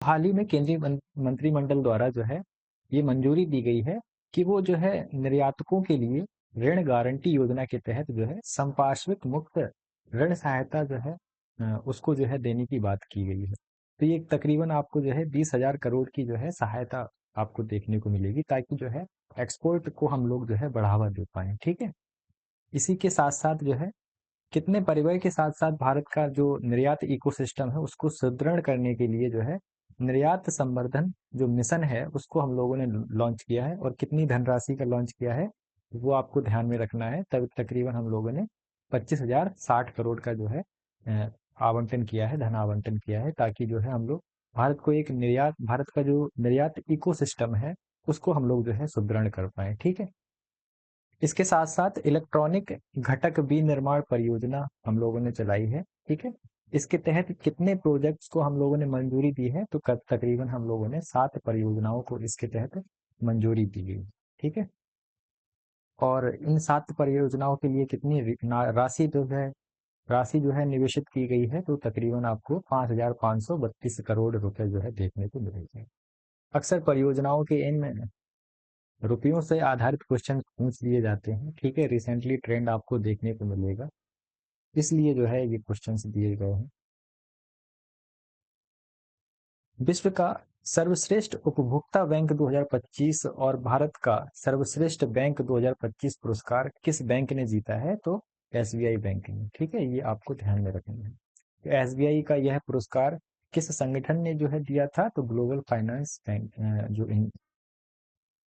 हाल ही में केंद्रीय मंत्रिमंडल द्वारा जो है ये मंजूरी दी गई है कि वो जो है निर्यातकों के लिए ऋण गारंटी योजना के तहत जो है संपार्श्विक मुक्त ऋण सहायता जो है उसको जो है देने की बात की गई है। तो ये तकरीबन आपको जो है 20,000 करोड़ की जो है सहायता आपको देखने को मिलेगी, ताकि जो है एक्सपोर्ट को हम लोग जो है बढ़ावा दे पाए। ठीक है। इसी के साथ साथ जो है कितने परिव्यय के साथ साथ भारत का जो निर्यात इकोसिस्टम है उसको सुदृढ़ करने के लिए जो है निर्यात संवर्धन जो मिशन है उसको हम लोगों ने लॉन्च किया है। और कितनी धनराशि का लॉन्च किया है वो आपको ध्यान में रखना है। तब तकरीबन हम लोगों ने 25,060 करोड़ का जो है आवंटन किया है, धन आवंटन किया है, ताकि जो है हम लोग भारत का जो निर्यात इकोसिस्टम है उसको हम लोग जो है सुदृढ़ कर पाए। ठीक है। इसके साथ साथ इलेक्ट्रॉनिक घटक विनिर्माण परियोजना हम लोगों ने चलाई है। ठीक है। इसके तहत कितने प्रोजेक्ट्स को हम लोगों ने मंजूरी दी है, तो तकरीबन हम लोगों ने 7 परियोजनाओं को इसके तहत मंजूरी दी गई। ठीक है। और इन 7 परियोजनाओं के लिए कितनी राशि जो है निवेशित की गई है, तो तकरीबन आपको 5,532 करोड़ रुपए जो है देखने को मिलेंगे। अक्सर परियोजनाओं के इन रुपयों से आधारित क्वेश्चन पूछ लिए जाते हैं। ठीक है। रिसेंटली ट्रेंड आपको देखने को मिलेगा, इसलिए जो है ये क्वेश्चंस दिए गए हैं। विश्व का सर्वश्रेष्ठ उपभोक्ता बैंक 2025 और भारत का सर्वश्रेष्ठ बैंक 2025 पुरस्कार किस बैंक ने जीता है, तो एसबीआई बैंक ने। ठीक है। ये आपको ध्यान में रखना है। तो एसबीआई का यह पुरस्कार किस संगठन ने जो है दिया था, तो ग्लोबल फाइनेंस बैंक जो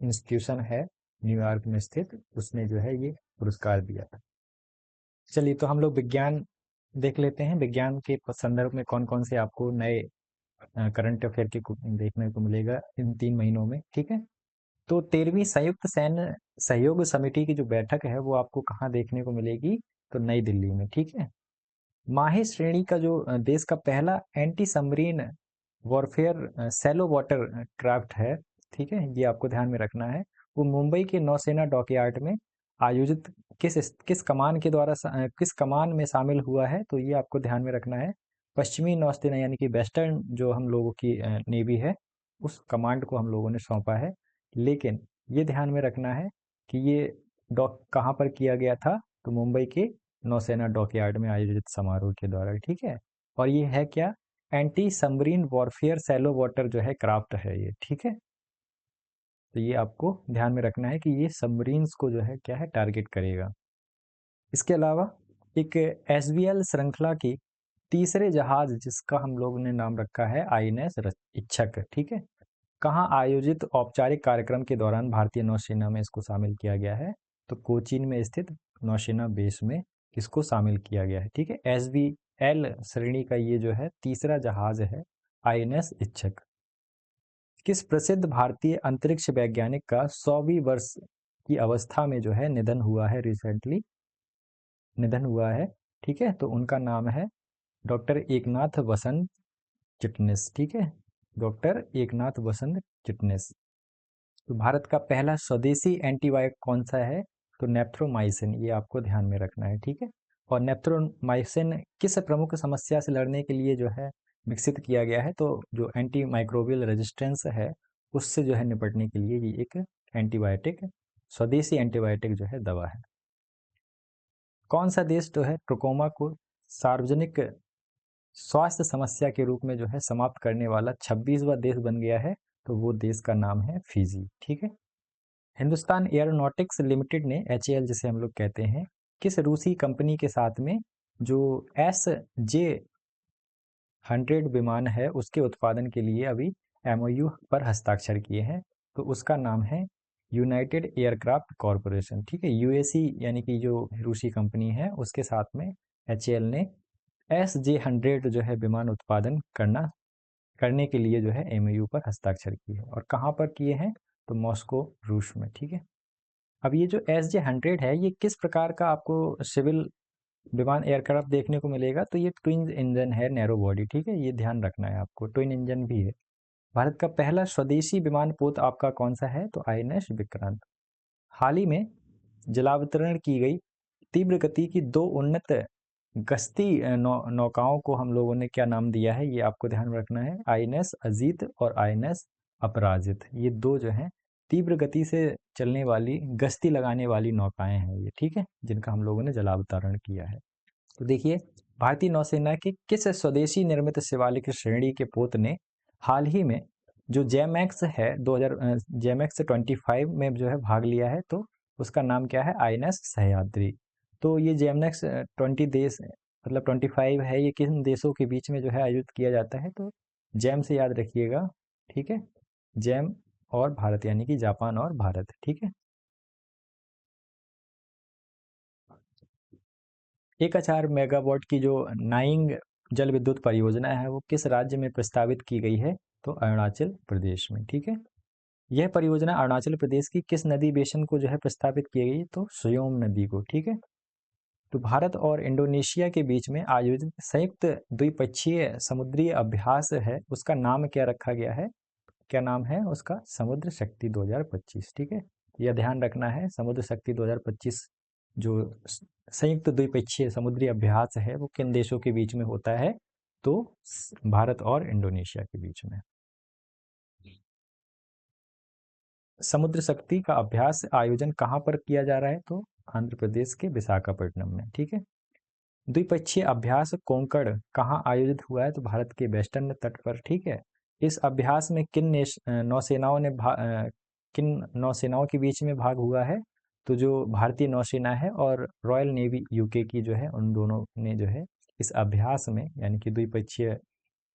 इंस्टीट्यूशन है न्यूयॉर्क में स्थित, उसने जो है ये पुरस्कार दिया था। चलिए, तो हम लोग विज्ञान देख लेते हैं। विज्ञान के संदर्भ में कौन कौन से आपको नए करंट अफेयर के देखने को मिलेगा इन 3 महीनों में। ठीक है। तो 13वीं संयुक्त सैन्य सहयोग समिति की जो बैठक है वो आपको कहाँ देखने को मिलेगी, तो नई दिल्ली में। ठीक है। माहे श्रेणी का जो देश का पहला anti submarine warfare shallow water craft है, ठीक है, ये आपको ध्यान में रखना है। वो मुंबई के नौसेना डॉकयार्ड में आयोजित किस कमान के द्वारा किस कमान में शामिल हुआ है, तो ये आपको ध्यान में रखना है। पश्चिमी नौसेना यानी कि वेस्टर्न जो हम लोगों की नेवी है, उस कमांड को हम लोगों ने सौंपा है। लेकिन ये ध्यान में रखना है कि ये डॉक कहाँ पर किया गया था, तो मुंबई के नौसेना डॉकयार्ड में आयोजित समारोह के द्वारा। ठीक है। और ये है क्या, anti submarine warfare shallow water जो है क्राफ्ट है ये। ठीक है। तो ये आपको ध्यान में रखना है कि ये सबमरीन्स को जो है क्या है, टारगेट करेगा। इसके अलावा एक एसबीएल श्रृंखला की तीसरे जहाज जिसका हम लोगों ने नाम रखा है आईएनएस इच्छक। ठीक है। कहाँ आयोजित औपचारिक कार्यक्रम के दौरान भारतीय नौसेना में इसको शामिल किया गया है, तो कोचीन में स्थित नौसेना बेस में इसको शामिल किया गया है। ठीक है। एसबीएल श्रेणी का ये जो है तीसरा जहाज है आईएनएस इच्छक। किस प्रसिद्ध भारतीय अंतरिक्ष वैज्ञानिक का 100वीं वर्ष की अवस्था में जो है निधन हुआ है, रिसेंटली निधन हुआ है। ठीक है। तो उनका नाम है डॉक्टर एकनाथ वसंत चिटनिस। ठीक है। डॉक्टर एकनाथ वसंत चिटनिस। तो भारत का पहला स्वदेशी एंटीबायोटिक कौन सा है, तो नेप्थ्रोमाइसिन, ये आपको ध्यान में रखना है। ठीक है। और नेप्थ्रोमाइसिन किस प्रमुख समस्या से लड़ने के लिए जो है विकसित किया गया है, तो जो एंटी माइक्रोबियल रेजिस्टेंस है उससे जो है निपटने के लिए ये एक एंटीबायोटिक, स्वदेशी एंटीबायोटिक जो है दवा है। कौन सा देश जो है ट्रोकोमा को सार्वजनिक स्वास्थ्य समस्या के रूप में जो है समाप्त करने वाला 26वां देश बन गया है, तो वो देश का नाम है फिजी। ठीक है। हिंदुस्तान एयरोनॉटिक्स लिमिटेड ने एचएएल जिसे हम लोग कहते हैं, किस रूसी कंपनी के साथ में जो SJ100 विमान है उसके उत्पादन के लिए अभी एमओयू पर हस्ताक्षर किए हैं, तो उसका नाम है यूनाइटेड एयरक्राफ्ट कॉरपोरेशन। ठीक है। यूएसी यानी कि जो रूसी कंपनी है उसके साथ में एचएएल ने SJ100 जो है विमान उत्पादन करने के लिए जो है एमओयू पर हस्ताक्षर किए, और कहाँ पर किए हैं, तो मॉस्को रूस में। ठीक है। अब ये जो SJ100 है ये किस प्रकार का आपको सिविल विमान एयरक्राफ्ट देखने को मिलेगा, तो ये ट्विन इंजन है, नैरो बॉडी। ठीक है। ये ध्यान रखना है आपको, ट्विन इंजन भी है। भारत का पहला स्वदेशी विमान पोत आपका कौन सा है, तो आईएनएस विक्रांत। हाल ही में जलावतरण की गई तीव्र गति की 2 उन्नत गश्ती नौकाओं को हम लोगों ने क्या नाम दिया है, ये आपको ध्यान में रखना है। आईएनएस अजीत और आईएनएस अपराजित, ये दो जो हैं तीव्र गति से चलने वाली गश्ती लगाने वाली नौकाएं हैं ये, ठीक है, जिनका हम लोगों ने जलावतरण किया है। तो देखिए, भारतीय नौसेना की किस स्वदेशी निर्मित शिवालिक श्रेणी के पोत ने हाल ही में जो जेमैक्स है 2000 जेमैक्स 25 में जो है भाग लिया है, तो उसका नाम क्या है, आईएनएस सह्याद्री। तो ये जेमैक्स 20 देश मतलब 25 है, ये किन देशों के बीच में जो है आयोजित किया जाता है, तो जैम से याद रखिएगा, ठीक है, जैम और भारत, यानी कि जापान और भारत, ठीक है। 1,000 मेगावाट की जो नाइंग जल विद्युत परियोजना है वो किस राज्य में प्रस्तावित की गई है, तो अरुणाचल प्रदेश में, ठीक है। यह परियोजना अरुणाचल प्रदेश की किस नदी बेसिन को जो है प्रस्तावित की गई, तो सोयोम नदी को, ठीक है। तो भारत और इंडोनेशिया के बीच में आयोजित संयुक्त द्विपक्षीय समुद्री अभ्यास है, उसका नाम क्या रखा गया है, क्या नाम है उसका, समुद्र शक्ति 2025, ठीक है। यह ध्यान रखना है, समुद्र शक्ति 2025 जो संयुक्त द्विपक्षीय समुद्री अभ्यास है वो किन देशों के बीच में होता है, तो भारत और इंडोनेशिया के बीच में। समुद्र शक्ति का अभ्यास आयोजन कहाँ पर किया जा रहा है, तो आंध्र प्रदेश के विशाखापट्टनम में, ठीक है। द्विपक्षीय अभ्यास कोंकण कहाँ आयोजित हुआ है, तो भारत के वेस्टर्न तट पर, ठीक है। इस अभ्यास में नौसेनाओं ने किन नौसेनाओं के बीच में भाग हुआ है, तो जो भारतीय नौसेना है और रॉयल नेवी यूके की जो है, उन दोनों ने जो है इस अभ्यास में, यानी कि द्विपक्षीय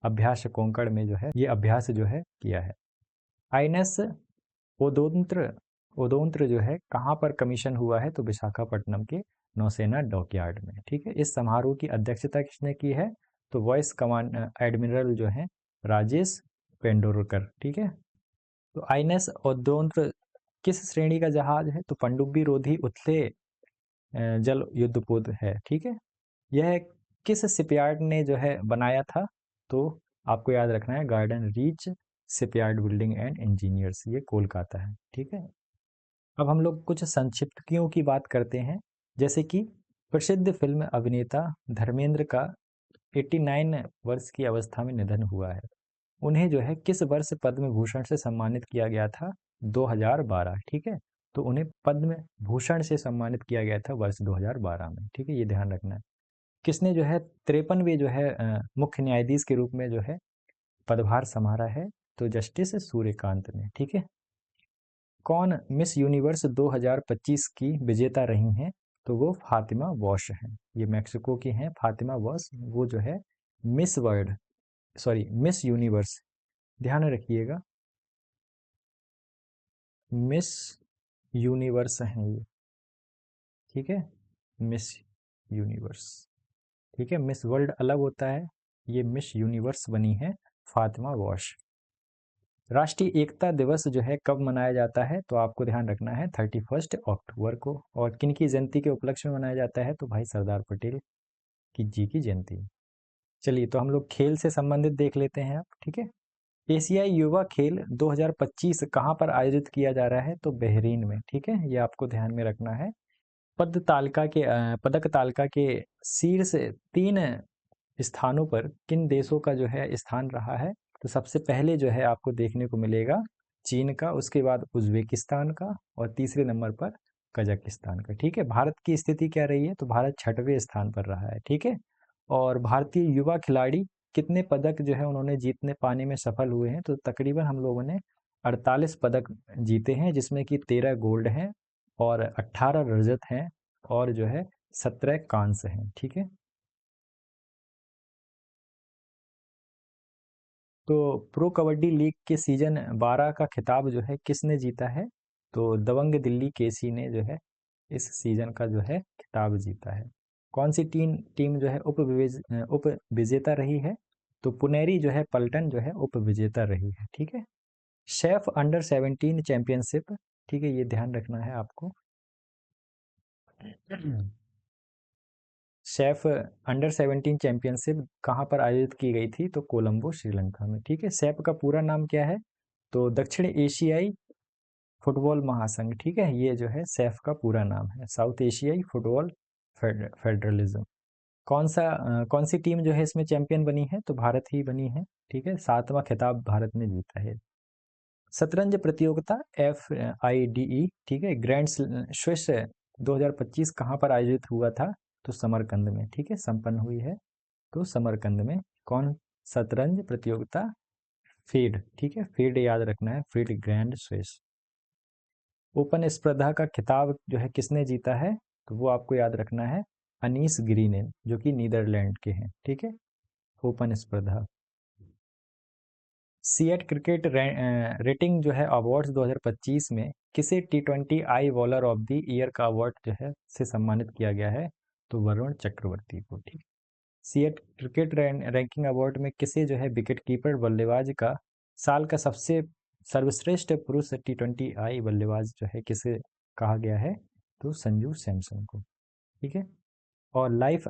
अभ्यास कोंकण में जो है ये अभ्यास जो है किया है। आईएनएस ओदोंत्र ओदोंत्र जो है कहाँ पर कमीशन हुआ है, तो विशाखापट्टनम के नौसेना डॉकयार्ड में, ठीक है। इस समारोह की अध्यक्षता किसने की है, तो वाइस कमांड एडमिरल जो है राजेश पेंडोरकर, ठीक है। तो आईएनएस ओदोंत्र किस श्रेणी का जहाज है, तो पनडुब्बी रोधी उथले जल युद्धपोत है, ठीक है। यह किस शिपयार्ड ने जो है बनाया था, तो आपको याद रखना है garden reach shipyard building and engineers, ये कोलकाता है, ठीक है। अब हम लोग कुछ संक्षिप्तकियों की बात करते हैं, जैसे कि प्रसिद्ध फिल्म अभिनेता धर्मेंद्र का 89 वर्ष की अवस्था में निधन हुआ है। उन्हें जो है किस वर्ष पद्म भूषण से सम्मानित किया गया था, 2012, ठीक है। तो उन्हें पद्म भूषण से सम्मानित किया गया था वर्ष 2012 में, ठीक है, ये ध्यान रखना है। किसने जो है 53वें जो है मुख्य न्यायाधीश के रूप में जो है पदभार संभाला है, तो जस्टिस सूर्यकांत ने, ठीक है। कौन मिस यूनिवर्स 2025 की विजेता रही हैं, तो वो फातिमा वॉश हैं, ये मैक्सिको की हैं फातिमा वॉश, वो जो है miss world, sorry miss universe, ध्यान रखिएगा, मिस यूनिवर्स हैं ये, ठीक है, मिस यूनिवर्स, ठीक है। मिस वर्ल्ड अलग होता है, ये मिस यूनिवर्स बनी है फातिमा वॉश। राष्ट्रीय एकता दिवस जो है कब मनाया जाता है, तो आपको ध्यान रखना है 31 अक्टूबर को। और किन की जयंती के उपलक्ष्य में मनाया जाता है, तो भाई सरदार पटेल की जी की जयंती। चलिए, तो हम लोग खेल से संबंधित देख लेते हैं अब, ठीक है। एशियाई युवा खेल 2025 कहाँ पर आयोजित किया जा रहा है, तो बहरीन में, ठीक है, ये आपको ध्यान में रखना है। पदक तालिका के शीर्ष 3 स्थानों पर किन देशों का जो है स्थान रहा है, तो सबसे पहले जो है आपको देखने को मिलेगा चीन का, उसके बाद उज्बेकिस्तान का, और तीसरे नंबर पर कजाकिस्तान का, ठीक है। भारत की स्थिति क्या रही है, तो भारत 6वें स्थान पर रहा है, ठीक है। और भारतीय युवा खिलाड़ी कितने पदक जो है उन्होंने जीतने पाने में सफल हुए हैं, तो तकरीबन हम लोगों ने 48 पदक जीते हैं, जिसमें कि 13 गोल्ड हैं और 18 रजत हैं और जो है 17 कांस्य हैं, ठीक है। तो प्रो कबड्डी लीग के सीजन 12 का खिताब जो है किसने जीता है, तो दबंग दिल्ली केसी ने जो है इस सीजन का जो है खिताब जीता है। कौन सी टीम टीम जो है उप विजेता रही है, तो पुनेरी जो है पलटन जो है उप विजेता रही है, ठीक है। शेफ अंडर 17 चैंपियनशिप, ठीक है, ये ध्यान रखना है आपको। शेफ अंडर 17 चैंपियनशिप कहाँ पर आयोजित की गई थी, तो कोलंबो श्रीलंका में, ठीक है। शेफ का पूरा नाम क्या है, तो दक्षिण एशियाई फुटबॉल महासंघ, ठीक है, ये जो है सैफ का पूरा नाम है, साउथ एशियाई फुटबॉल फेडरलिज्म। कौन सी टीम जो है इसमें चैंपियन बनी है? तो भारत ही बनी है। ठीक है, 7वां खिताब भारत ने जीता है। शतरंज प्रतियोगिता FIDE, ठीक है, ग्रैंड स्विस 2025 कहाँ पर आयोजित हुआ था? तो समरकंद में, ठीक है, संपन्न हुई है। तो समरकंद में कौन? शतरंज प्रतियोगिता फीड, ठीक है, फीड याद रखना है, फीड ग्रैंड स्विस। ओपन स्पर्धा का खिताब जो है किसने जीता है? तो वो आपको याद रखना है, अनीस गिरी ने, जो कि नीदरलैंड के हैं। ठीक है, ओपन स्पर्धा। सीएट क्रिकेट रेटिंग जो है अवार्ड्स 2025 में किसे T20 I bowler of the year का अवार्ड जो है से सम्मानित किया गया है? तो वरुण चक्रवर्ती को। ठीक, सीएट क्रिकेट रैंकिंग अवार्ड में किसे जो है विकेट कीपर बल्लेबाज का साल का सबसे सर्वश्रेष्ठ पुरुष T20 आई बल्लेबाज जो है किसे कहा गया है? तो संजू सैमसन को। ठीक है, और लाइफ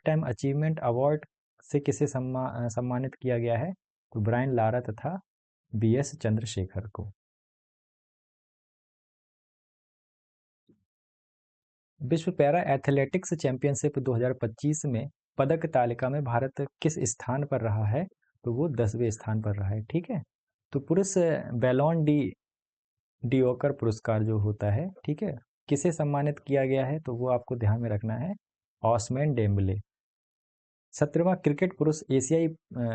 टाइम अचीवमेंट अवार्ड से किसे सम्मानित किया गया है? तो ब्रायन लारा तथा BS चंद्रशेखर को। विश्व पैरा एथलेटिक्स चैंपियनशिप 2025 में पदक तालिका में भारत किस स्थान पर रहा है? तो वो 10वें स्थान पर रहा है। ठीक है, तो पुरुष बैलोन डिओकर पुरस्कार जो होता है, ठीक है, किसे सम्मानित किया गया है? तो वो आपको ध्यान में रखना है, ऑस्मान डेम्बले। 17वां क्रिकेट पुरुष एशियाई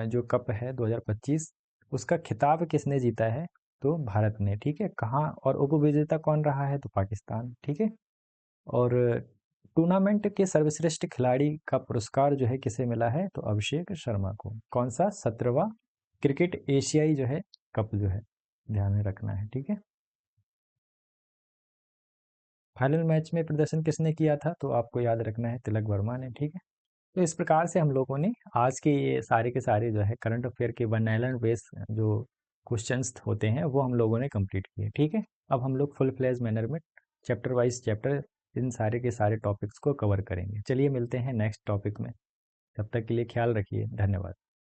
जो कप है 2025, उसका खिताब किसने जीता है? तो भारत ने। ठीक है, कहाँ? और उपविजेता कौन रहा है? तो पाकिस्तान। ठीक है, और टूर्नामेंट के सर्वश्रेष्ठ खिलाड़ी का पुरस्कार जो है किसे मिला है? तो अभिषेक शर्मा को। कौन सा? 17वां क्रिकेट एशियाई जो है कप जो है, ध्यान में रखना है। ठीक है, फाइनल मैच में प्रदर्शन किसने किया था? तो आपको याद रखना है, तिलक वर्मा ने। ठीक है, तो इस प्रकार से हम लोगों ने आज के ये सारे के सारे जो है करंट अफेयर के 1 आइलैंड बेस जो क्वेश्चंस होते हैं वो हम लोगों ने कंप्लीट किए। ठीक है, अब हम लोग फुल फ्लेज मैनर में चैप्टर वाइज चैप्टर इन सारे के सारे टॉपिक्स को कवर करेंगे। चलिए मिलते हैं नेक्स्ट टॉपिक में, तब तक के लिए ख्याल रखिए, धन्यवाद।